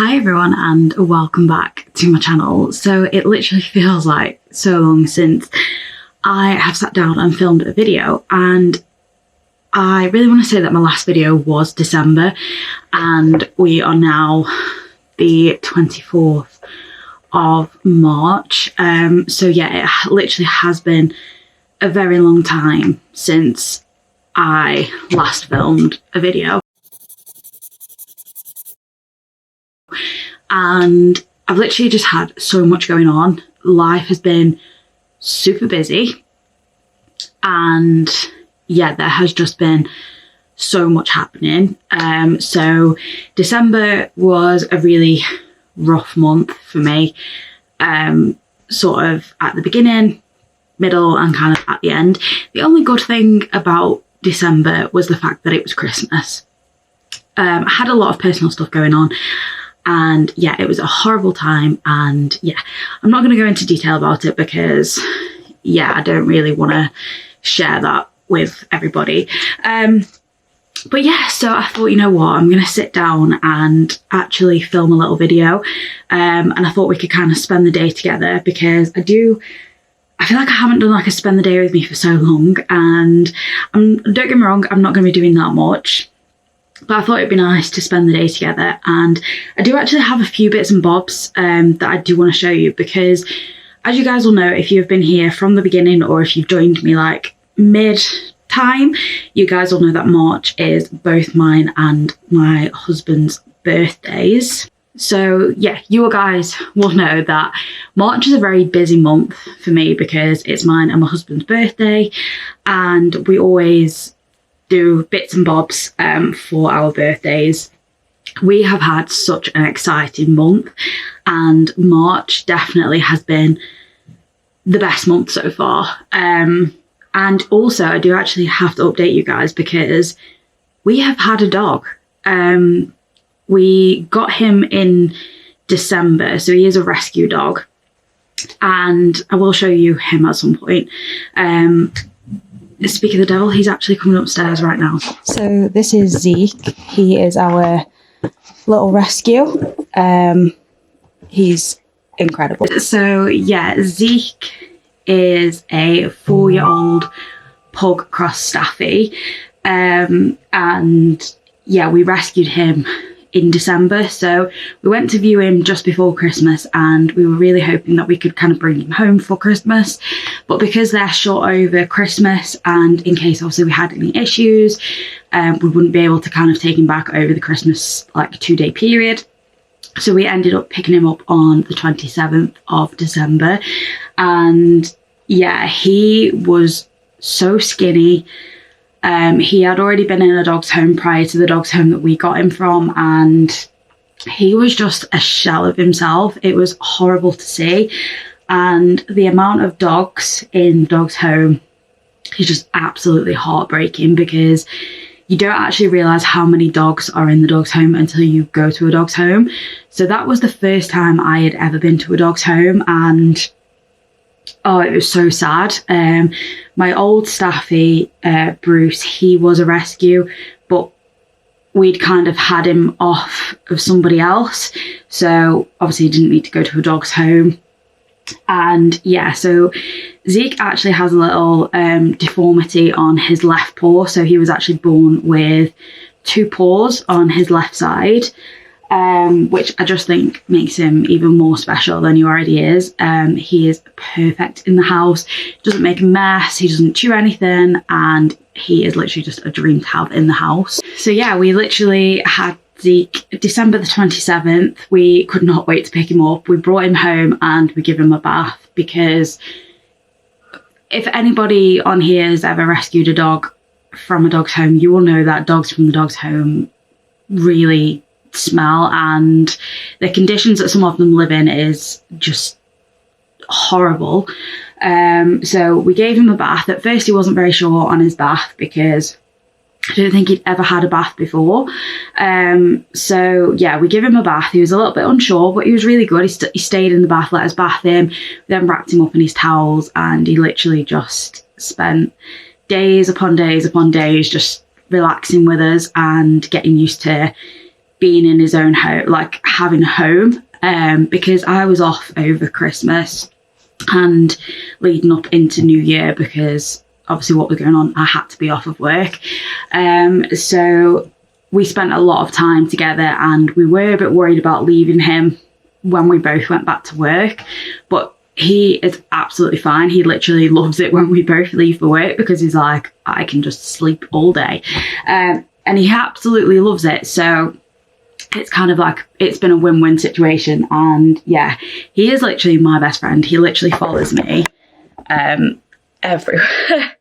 Hi everyone and welcome back to my channel. So it literally feels like so long since I have sat down and filmed a video, and I really want to say that my last video was December and we are now the 24th of March. So yeah, it literally has been a very long time since I last filmed a video. And I've literally just had so much going on. Life has been super busy and yeah, there has just been so much happening. So December was a really rough month for me, sort of at the beginning, middle and kind of at the end. The only good thing about December was the fact that it was Christmas. I had a lot of personal stuff going on. And yeah, it was a horrible time, and yeah, I'm not going to go into detail about it because yeah, I don't really want to share that with everybody. But yeah, so I thought, you know what, I'm going to sit down and actually film a little video. And I thought we could kind of spend the day together because I feel like I haven't done like a spend the day with me for so long, and don't get me wrong, I'm not going to be doing that much. But I thought it'd be nice to spend the day together, and I do actually have a few bits and bobs that I do want to show you because, as you guys will know, if you've been here from the beginning or if you've joined me like mid-time, you guys will know that March is both mine and my husband's birthdays. So yeah, you guys will know that March is a very busy month for me because it's mine and my husband's birthday, and we always do bits and bobs for our birthdays. We have had such an exciting month, and March definitely has been the best month so far. And also I do actually have to update you guys because we have had a dog. We got him in December, so he is a rescue dog, and I will show you him at some point. Speak of the devil, he's actually coming upstairs right now. So this is Zeke. He is our little rescue. He's incredible. So yeah, Zeke is a 4-year-old pug cross staffy. And yeah, we rescued him in December, so we went to view him just before Christmas, and we were really hoping that we could kind of bring him home for Christmas, but because they're short over Christmas, and in case obviously we had any issues, we wouldn't be able to kind of take him back over the Christmas like 2-day period. So we ended up picking him up on the 27th of December, and yeah, he was so skinny. He had already been in a dog's home prior to the dog's home that we got him from, and he was just a shell of himself. It was horrible to see, and the amount of dogs in the dog's home is just absolutely heartbreaking because you don't actually realise how many dogs are in the dog's home until you go to a dog's home. So that was the first time I had ever been to a dog's home, and oh, it was so sad. My old staffy, Bruce, he was a rescue, but we'd kind of had him off of somebody else. So obviously he didn't need to go to a dog's home. And yeah, so Zeke actually has a little deformity on his left paw. So he was actually born with 2 paws on his left side. Which I just think makes him even more special than he already is. He is perfect in the house, doesn't make a mess, he doesn't chew anything, and he is literally just a dream to have in the house. So yeah, we literally had Zeke December the 27th. We could not wait to pick him up. We brought him home and we give him a bath, because if anybody on here has ever rescued a dog from a dog's home, you will know that dogs from the dog's home really smell, and the conditions that some of them live in is just horrible. So we gave him a bath. At first he wasn't very sure on his bath because I don't think he'd ever had a bath before. So yeah, we give him a bath. He was a little bit unsure, but he was really good. He stayed in the bath, let us bath him, then wrapped him up in his towels, and he literally just spent days upon days upon days just relaxing with us and getting used to being in his own home, like having a home, because I was off over Christmas and leading up into New Year because obviously what was going on, I had to be off of work. So we spent a lot of time together, and we were a bit worried about leaving him when we both went back to work. But he is absolutely fine. He literally loves it when we both leave for work because he's like, I can just sleep all day. And he absolutely loves it. So it's kind of like, it's been a win-win situation. And yeah, he is literally my best friend. He literally follows me everywhere.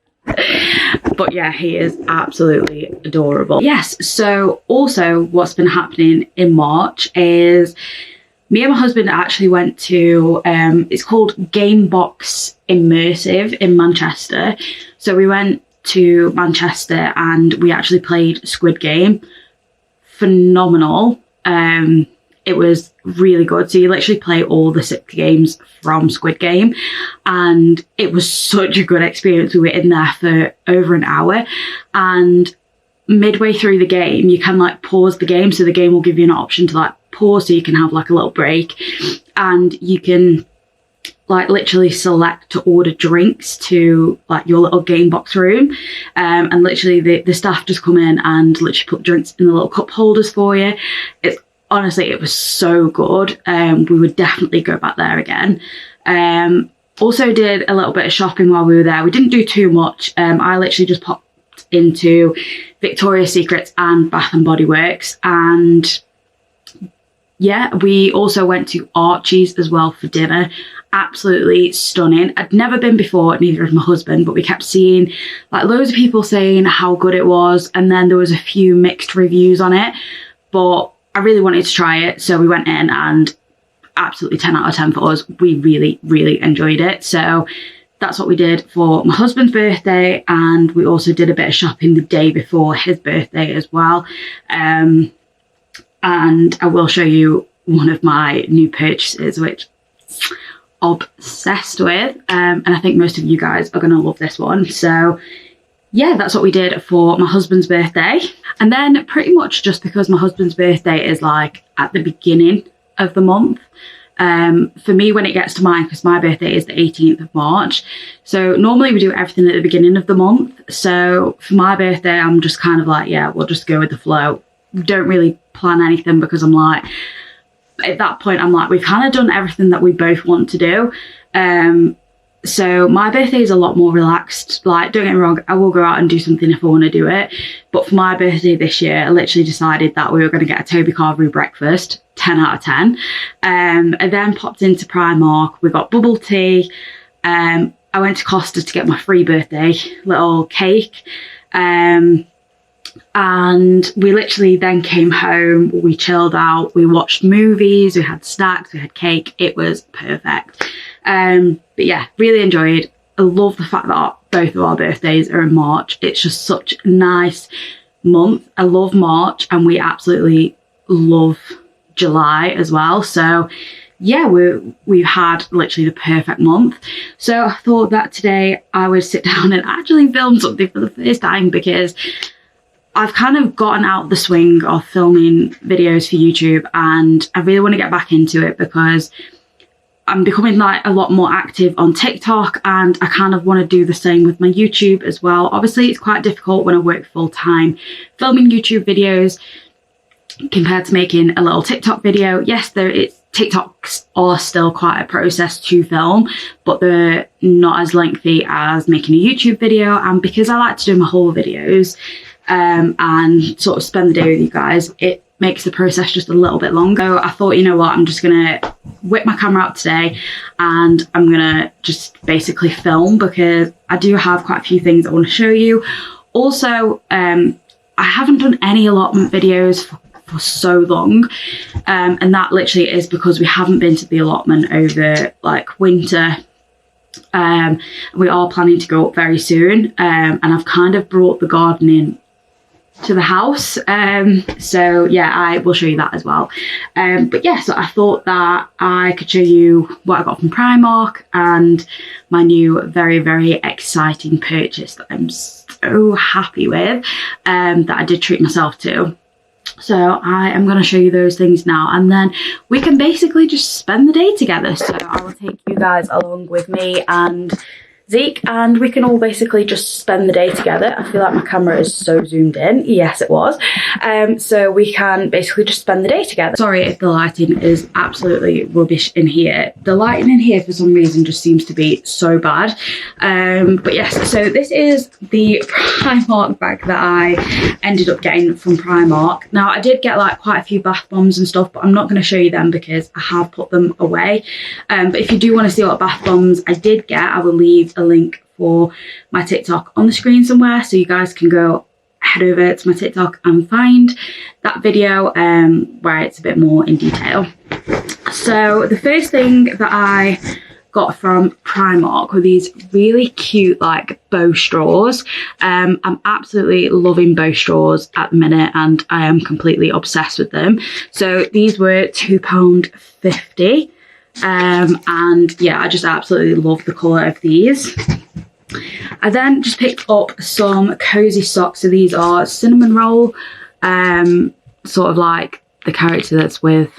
But yeah, he is absolutely adorable. Yes, so also what's been happening in March is me and my husband actually went to, it's called Gamebox Immersive in Manchester. So we went to Manchester and we actually played Squid Game. Phenomenal. It was really good. So you literally play all the 6 games from Squid Game, and it was such a good experience. We were in there for over an hour, and midway through the game you can like pause the game, so the game will give you an option to like pause so you can have like a little break, and you can like literally select to order drinks to like your little game box room, and literally the staff just come in and literally put drinks in the little cup holders for you. It's honestly, it was so good. We would definitely go back there again. Also did a little bit of shopping while we were there. We didn't do too much. I literally just popped into Victoria's Secrets and Bath and Body Works, and yeah, we also went to Archie's as well for dinner. Absolutely stunning. I'd never been before, neither had my husband, but we kept seeing like loads of people saying how good it was, and then there was a few mixed reviews on it, but I really wanted to try it, so we went in, and absolutely 10 out of 10 for us. We really, really enjoyed it. So that's what we did for my husband's birthday, and we also did a bit of shopping the day before his birthday as well. And I will show you one of my new purchases, which I'm obsessed with, and I think most of you guys are going to love this one. So yeah, that's what we did for my husband's birthday. And then pretty much just because my husband's birthday is like at the beginning of the month, for me when it gets to mine, because my birthday is the 18th of March, so normally we do everything at the beginning of the month. So for my birthday, I'm just kind of like, yeah, we'll just go with the flow. Don't really plan anything, because I'm like, at that point I'm like, we've kind of done everything that we both want to do. So my birthday is a lot more relaxed. Like, don't get me wrong, I will go out and do something if I want to do it. But for my birthday this year, I literally decided that we were going to get a Toby Carvery breakfast, 10 out of 10. I then popped into Primark. We got bubble tea. I went to Costa to get my free birthday little cake. And we literally then came home, we chilled out, we watched movies, we had snacks, we had cake. It was perfect. But yeah, really enjoyed. I love the fact that both of our birthdays are in March. It's just such a nice month. I love March, and we absolutely love July as well. So yeah, we've had literally the perfect month. So I thought that today I would sit down and actually film something for the first time, because I've kind of gotten out the swing of filming videos for YouTube, and I really want to get back into it because I'm becoming like a lot more active on TikTok, and I kind of want to do the same with my YouTube as well. Obviously, it's quite difficult when I work full time filming YouTube videos compared to making a little TikTok video. Yes, TikToks are still quite a process to film, but they're not as lengthy as making a YouTube video. And because I like to do my whole videos and sort of spend the day with you guys, it makes the process just a little bit longer. So I thought, you know what, I'm just gonna whip my camera out today and I'm gonna just basically film, because I do have quite a few things I want to show you. Also, I haven't done any allotment videos for so long, and that literally is because we haven't been to the allotment over like winter. We are planning to go up very soon, and I've kind of brought the gardening to the house, so yeah, I will show you that as well. But yeah, so I thought that I could show you what I got from Primark and my new very, very exciting purchase that I'm so happy with, that I did treat myself to. So I am going to show you those things now, and then we can basically just spend the day together. So I will take you guys along with me and Zeke, and we can all basically just spend the day together. I feel like my camera is so zoomed in. Yes, it was. So we can basically just spend the day together. Sorry if the lighting is absolutely rubbish in here. The lighting in here for some reason just seems to be so bad. But yes, so this is the Primark bag that I ended up getting from Primark. Now, I did get like quite a few bath bombs and stuff, but I'm not going to show you them because I have put them away. But if you do want to see what bath bombs I did get, I will leave a link for my TikTok on the screen somewhere, so you guys can go head over to my TikTok and find that video where it's a bit more in detail. So the first thing that I got from Primark were these really cute like bow straws. I'm absolutely loving bow straws at the minute, and I am completely obsessed with them. So these were £2.50. And yeah, I just absolutely love the colour of these. I then just picked up some cozy socks. So these are cinnamon roll, sort of like the character that's with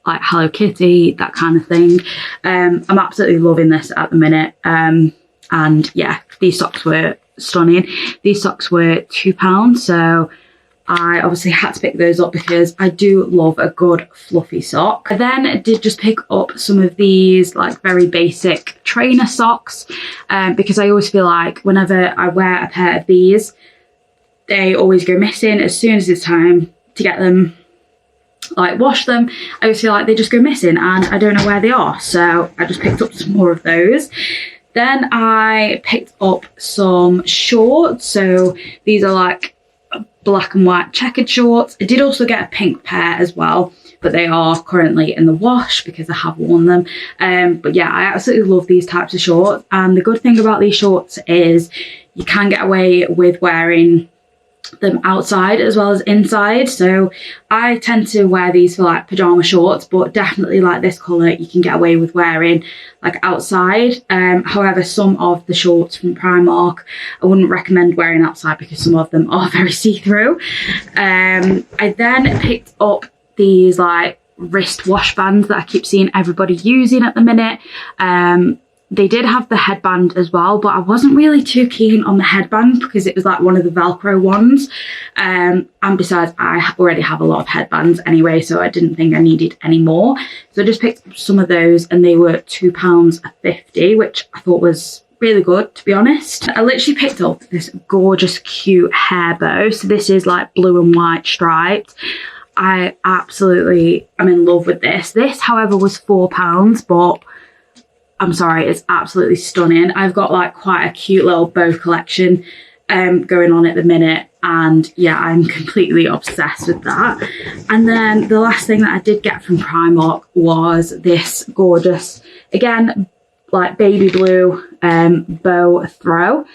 like Hello Kitty, that kind of thing. I'm absolutely loving this at the minute. And yeah, these socks were stunning. These socks were £2, so I obviously had to pick those up because I do love a good fluffy sock. I then did just pick up some of these like very basic trainer socks, because I always feel like whenever I wear a pair of these, they always go missing as soon as it's time to get them, like wash them. I always feel like they just go missing and I don't know where they are. So I just picked up some more of those. Then I picked up some shorts. So these are like black and white checkered shorts. I did also get a pink pair as well, but they are currently in the wash because I have worn them. But yeah, I absolutely love these types of shorts, and the good thing about these shorts is you can get away with wearing them outside as well as inside. So I tend to wear these for like pajama shorts, but definitely like this colour you can get away with wearing like outside. However, some of the shorts from Primark I wouldn't recommend wearing outside because some of them are very see-through. I then picked up these like wrist wash bands that I keep seeing everybody using at the minute. They did have the headband as well, but I wasn't really too keen on the headband because it was like one of the Velcro ones. And besides, I already have a lot of headbands anyway, so I didn't think I needed any more. So I just picked up some of those, and they were £2.50, which I thought was really good, to be honest. I literally picked up this gorgeous, cute hair bow. So this is like blue and white striped. I'm in love with this. This, however, was £4, but I'm sorry, it's absolutely stunning. I've got like quite a cute little bow collection going on at the minute, and yeah, I'm completely obsessed with that. And then the last thing that I did get from Primark was this gorgeous, again, like baby blue bow throw,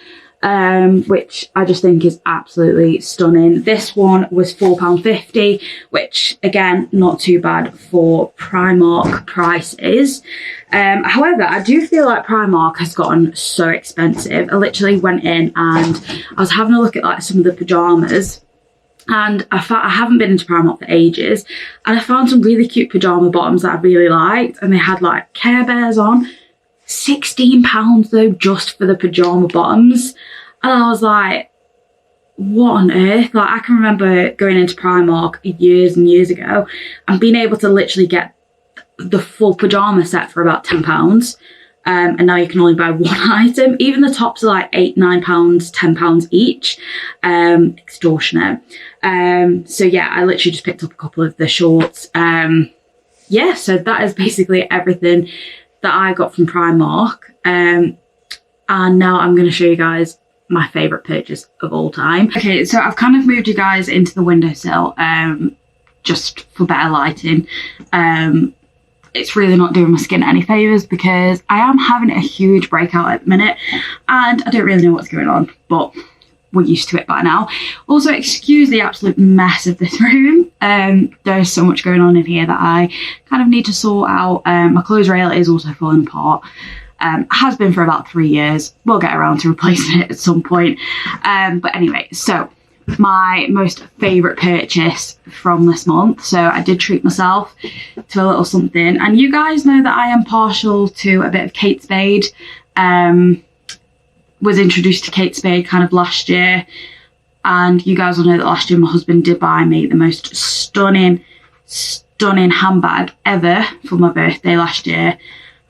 which I just think is absolutely stunning. This one was £4.50, which again, not too bad for Primark prices. However, I do feel like Primark has gotten so expensive. I literally went in and I was having a look at like some of the pyjamas, and I haven't been into Primark for ages, and I found some really cute pyjama bottoms that I really liked, and they had like Care Bears on. £16 though, just for the pyjama bottoms. And I was like, what on earth? Like, I can remember going into Primark years and years ago and being able to literally get the full pyjama set for about £10. And now you can only buy one item. Even the tops are like £8, £9, £10 each. Extortionate. So yeah, I literally just picked up a couple of the shorts. Yeah, so that is basically everything that I got from Primark. And now I'm going to show you guys my favourite purchase of all time. Okay, so I've kind of moved you guys into the windowsill just for better lighting. It's really not doing my skin any favours because I am having a huge breakout at the minute and I don't really know what's going on, but we're used to it by now. Also, excuse the absolute mess of this room. There's so much going on in here that I kind of need to sort out. My clothes rail is also falling apart. Has been for about 3 years. We'll get around to replacing it at some point. But anyway, so my most favourite purchase from this month. So I did treat myself to a little something. And you guys know that I am partial to a bit of Kate Spade. Was introduced to Kate Spade kind of last year. And you guys will know that last year my husband did buy me the most stunning handbag ever for my birthday last year.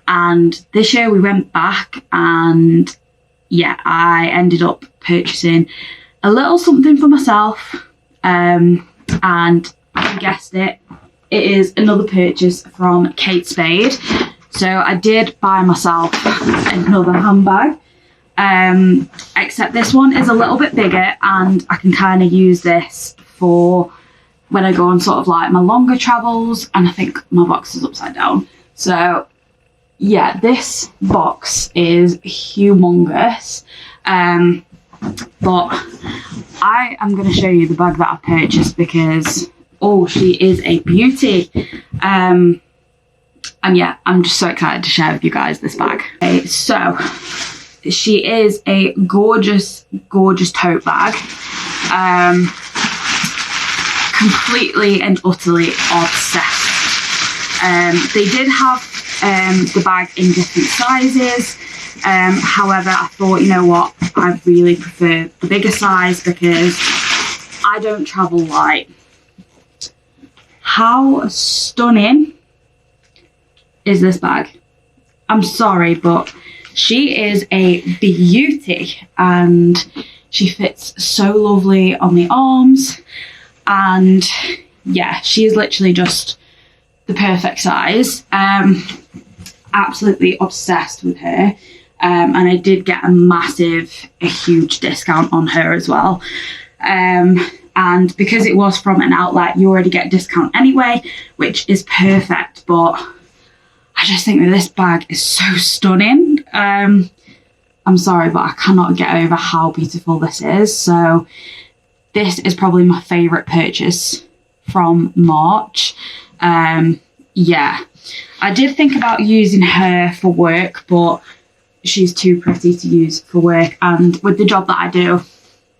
And this year we went back, and yeah, I ended up purchasing a little something for myself. And you guessed it, it is another purchase from Kate Spade. So I did buy myself another handbag. Except this one is a little bit bigger, and I can kind of use this for when I go on sort of like my longer travels. And I think my box is upside down. So yeah, this box is humongous. But I am going to show you the bag that I purchased because, oh, she is a beauty. And yeah, I'm just so excited to share with you guys this bag. Okay, so she is a gorgeous tote bag. Completely and utterly obsessed. They did have the bag in different sizes. However, I thought, you know what, I really prefer the bigger size because I don't travel light. How stunning is this bag? I'm sorry, but she is a beauty, and she fits so lovely on the arms. And yeah, she is literally just the perfect size. Absolutely obsessed with her. And I did get a huge discount on her as well. And because it was from an outlet, you already get a discount anyway, which is perfect. But I just think that this bag is so stunning. I'm sorry, but I cannot get over how beautiful this is. So this is probably my favourite purchase from March. Yeah, I did think about using her for work, but she's too pretty to use for work. And with the job that I do,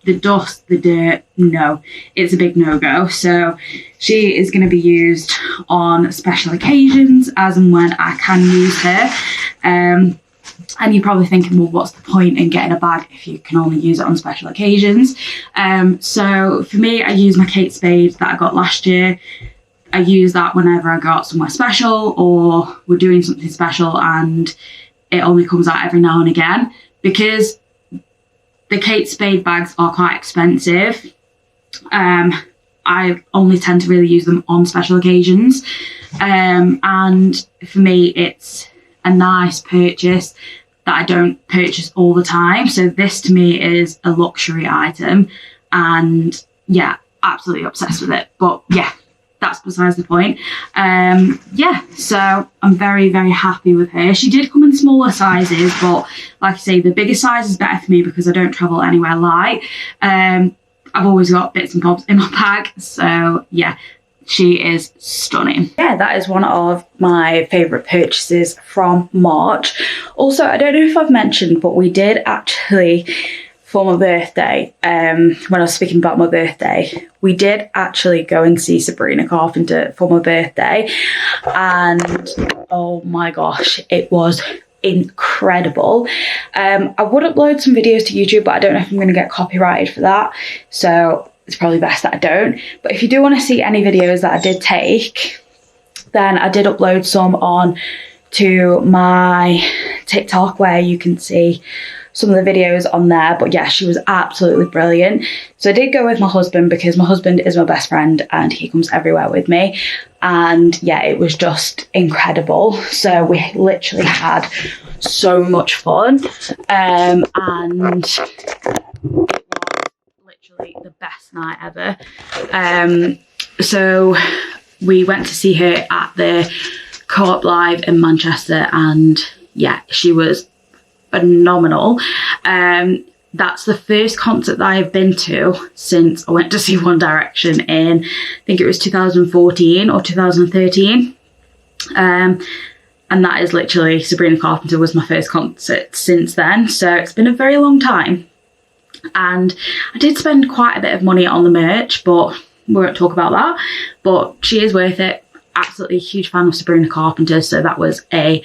the dust, the dirt, no, it's a big no-go. So she is going to be used on special occasions as and when I can use her. And you're probably thinking, well, what's the point in getting a bag if you can only use it on special occasions? So for me, I use my Kate Spade that I got last year. I use that whenever I go out somewhere special or we're doing something special, and it only comes out every now and again because the Kate Spade bags are quite expensive. I only tend to really use them on special occasions. And for me, it's a nice purchase that I don't purchase all the time. So this to me is a luxury item, and yeah, absolutely obsessed with it. But yeah, that's besides the point. Yeah, so I'm very, very happy with her. She did come in smaller sizes, but like I say, the bigger size is better for me because I don't travel anywhere light. I've always got bits and bobs in my bag. So yeah, she is stunning. Yeah, that is one of my favourite purchases from March. Also, I don't know if I've mentioned, but we did actually, for my birthday, when I was speaking about my birthday, we did actually go and see Sabrina Carpenter for my birthday. And oh my gosh, it was incredible. I would upload some videos to YouTube, but I don't know if I'm going to get copyrighted for that. So it's probably best that I don't. But if you do want to see any videos that I did take, then I did upload some on to my TikTok where you can see some of the videos on there. But yeah, she was absolutely brilliant. So I did go with my husband because my husband is my best friend and he comes everywhere with me. And yeah, it was just incredible. So we literally had so much fun. And literally the best night ever. So we went to see her at the Co-op Live in Manchester, and yeah, she was phenomenal. That's the first concert that I've been to since I went to see One Direction in, I think it was 2014 or 2013. And that is literally, Sabrina Carpenter was my first concert since then. So it's been a very long time. And I did spend quite a bit of money on the merch, but we won't talk about that. But she is worth it. Absolutely huge fan of Sabrina Carpenter, so that was a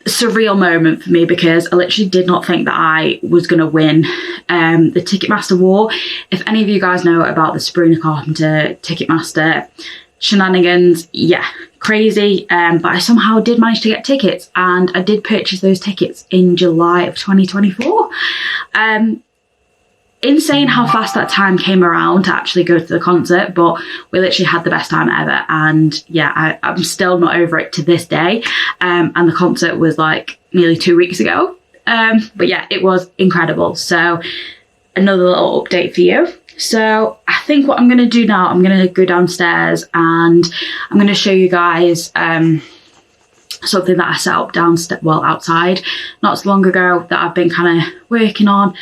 surreal moment for me because I literally did not think that I was going to win the Ticketmaster war. If any of you guys know about the Sabrina Carpenter Ticketmaster shenanigans, yeah, crazy. But I somehow did manage to get tickets, and I did purchase those tickets in July of 2024. Insane how fast that time came around to actually go to the concert, but we literally had the best time ever. And yeah, I'm still not over it to this day. And the concert was like nearly 2 weeks ago. But yeah, it was incredible. So another little update for you. So I think what I'm going to do now, I'm going to go downstairs and I'm going to show you guys something that I set up outside not so long ago that I've been kind of working on.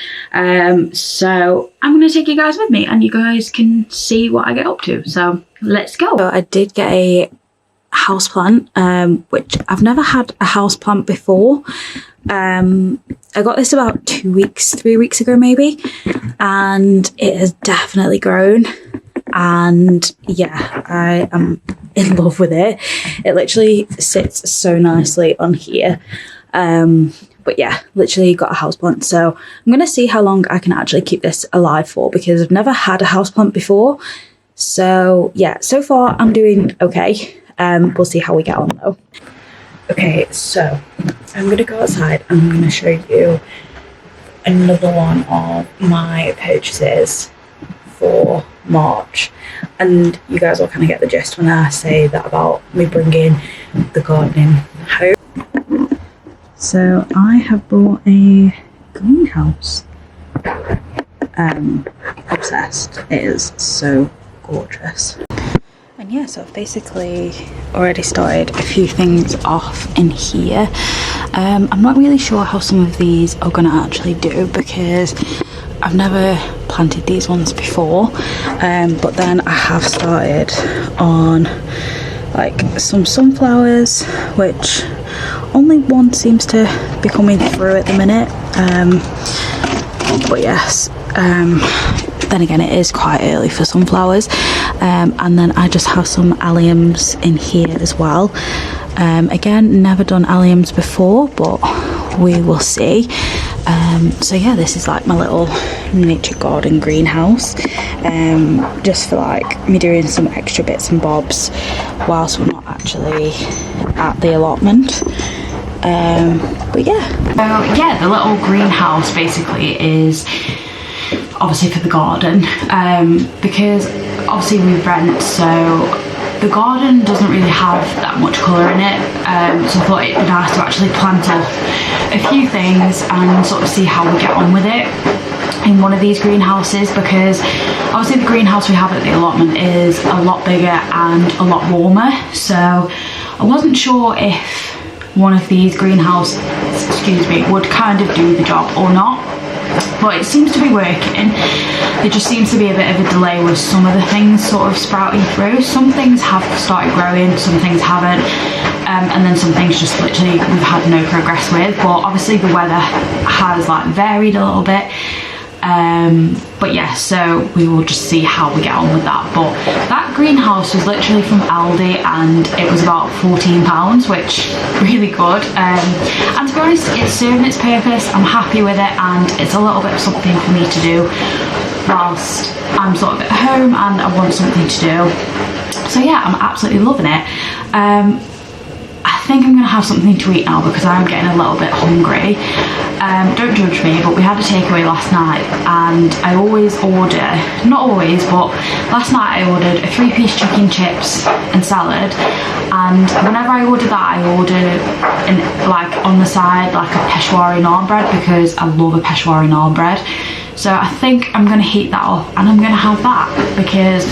So I'm going to take you guys with me and you guys can see what I get up to. So let's go. So I did get a houseplant, which I've never had a houseplant before. I got this about 3 weeks ago maybe, and it has definitely grown. And yeah, I am in love with it. It literally sits so nicely on here. But yeah, literally got a houseplant. So I'm going to see how long I can actually keep this alive for, because I've never had a houseplant before. So yeah, so far I'm doing okay. We'll see how we get on though. Okay, so I'm going to go outside and I'm going to show you another one of my purchases for March, and you guys will kind of get the gist when I say that about me bringing the gardening home. So I have bought a greenhouse. Obsessed. It is so gorgeous. And yeah, so I've basically already started a few things off in here. I'm not really sure how some of these are going to actually do, because I've never planted these ones before, but then I have started on like some sunflowers, which only one seems to be coming through at the minute. But yes, then again, it is quite early for sunflowers. And then I just have some alliums in here as well. Again, never done alliums before, but we will see. So yeah, this is like my little nature garden greenhouse, just for like me doing some extra bits and bobs whilst we're not actually at the allotment. But yeah. So yeah, the little greenhouse basically is obviously for the garden, because obviously we rent, so the garden doesn't really have that much colour in it, so I thought it'd be nice to actually plant a few things and sort of see how we get on with it in one of these greenhouses, because obviously the greenhouse we have at the allotment is a lot bigger and a lot warmer, so I wasn't sure if one of these greenhouses, would kind of do the job or not. But it seems to be working. There just seems to be a bit of a delay with some of the things sort of sprouting through. Some things have started growing, some things haven't, and then some things just literally we've had no progress with. But obviously the weather has like varied a little bit. But yeah, so we will just see how we get on with that. But that greenhouse was literally from Aldi and it was about £14, which really good. And to be honest, it's serving its purpose. I'm happy with it, and it's a little bit of something for me to do whilst I'm sort of at home and I want something to do. So yeah, I'm absolutely loving it. I think I'm gonna have something to eat now because I'm getting a little bit hungry. Don't judge me, but we had a takeaway last night, and I always order, not always, but last night I ordered a 3-piece chicken, chips and salad, and whenever I order that, I order like on the side like a Peshawari naan bread, because I love a Peshawari naan bread. So I think I'm gonna heat that up and I'm gonna have that, because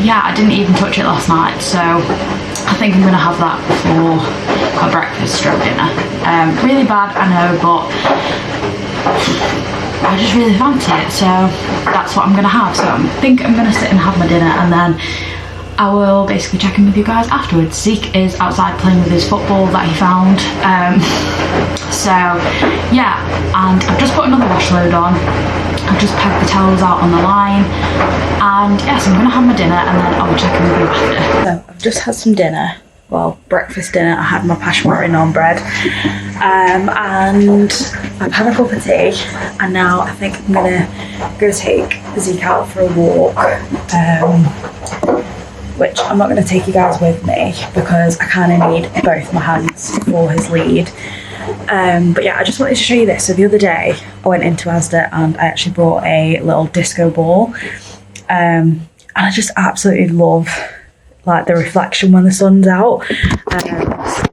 yeah, I didn't even touch it last night, so I think I'm gonna have that for my breakfast stroke dinner. Really bad, I know, but I just really fancy it, so that's what I'm gonna have. So I think I'm gonna sit and have my dinner, and then I will basically check in with you guys afterwards. Zeke is outside playing with his football that he found. So yeah, and I've just put another wash load on. I've just pegged the towels out on the line, and yes, I'm gonna have my dinner and then I'll check in with you after. So I've just had some dinner, well, breakfast dinner. I had my passion naan bread, and I've had a cup of tea, and now I think I'm gonna go take Zeke out for a walk, which I'm not gonna take you guys with me because I kind of need both my hands for his lead. But yeah, I just wanted to show you this. So the other day I went into Asda and I actually brought a little disco ball, and I just absolutely love like the reflection when the sun's out. So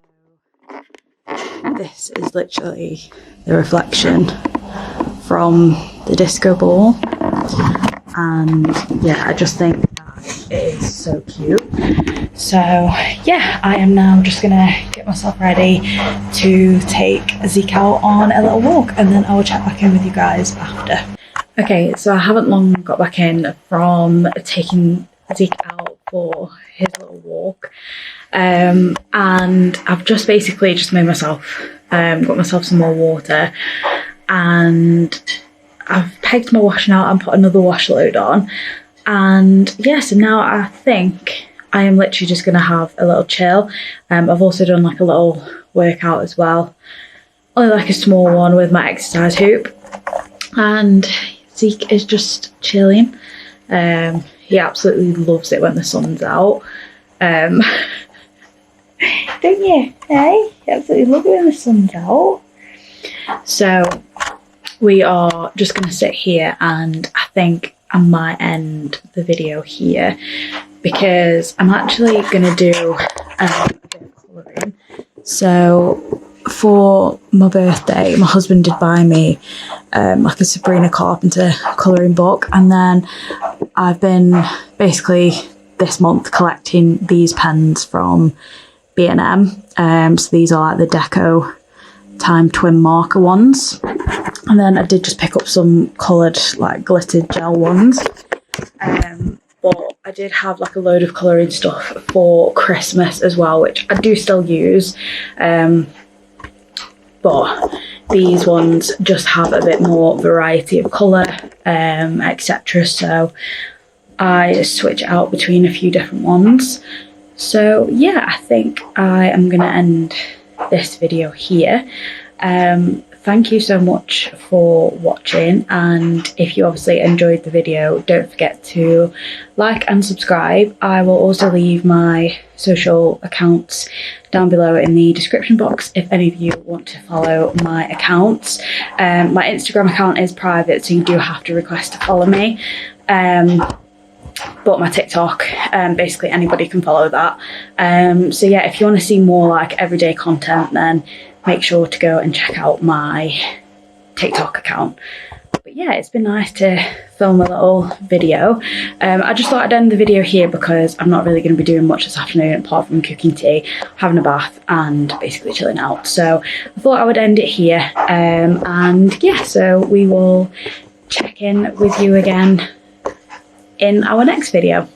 this is literally the reflection from the disco ball, and yeah, I just think that it is so cute. So yeah, I am now just gonna get myself ready to take Zeke out on a little walk, and then I will check back in with you guys after. Okay, so I haven't long got back in from taking Zeke out for his little walk, and I've just basically just made myself got myself some more water, and I've pegged my washing out and put another wash load on, and yeah, so now I think I am literally just going to have a little chill. I've also done like a little workout as well, only like a small one with my exercise hoop, and Zeke is just chilling. He absolutely loves it when the sun's out. Don't you? Hey, you absolutely love it when the sun's out. So we are just going to sit here, and I think I might end the video here because I'm actually going to do a bit of colouring. So for my birthday, my husband did buy me like a Sabrina Carpenter colouring book, and then I've been basically this month collecting these pens from B&M. So these are like the Deco Time twin marker ones, and then I did just pick up some coloured like glittered gel ones, but I did have like a load of colouring stuff for Christmas as well, which I do still use, but these ones just have a bit more variety of colour, etc. So I switch out between a few different ones. So yeah, I think I am going to end this video here. Thank you so much for watching, and if you obviously enjoyed the video, don't forget to like and subscribe. I will also leave my social accounts down below in the description box if any of you want to follow my accounts. My Instagram account is private, so you do have to request to follow me, but my TikTok, basically anybody can follow that. So yeah, if you want to see more like everyday content, then make sure to go and check out my TikTok account. But yeah, it's been nice to film a little video. I just thought I'd end the video here because I'm not really going to be doing much this afternoon apart from cooking tea, having a bath, and basically chilling out. So I thought I would end it here, and yeah, so we will check in with you again in our next video.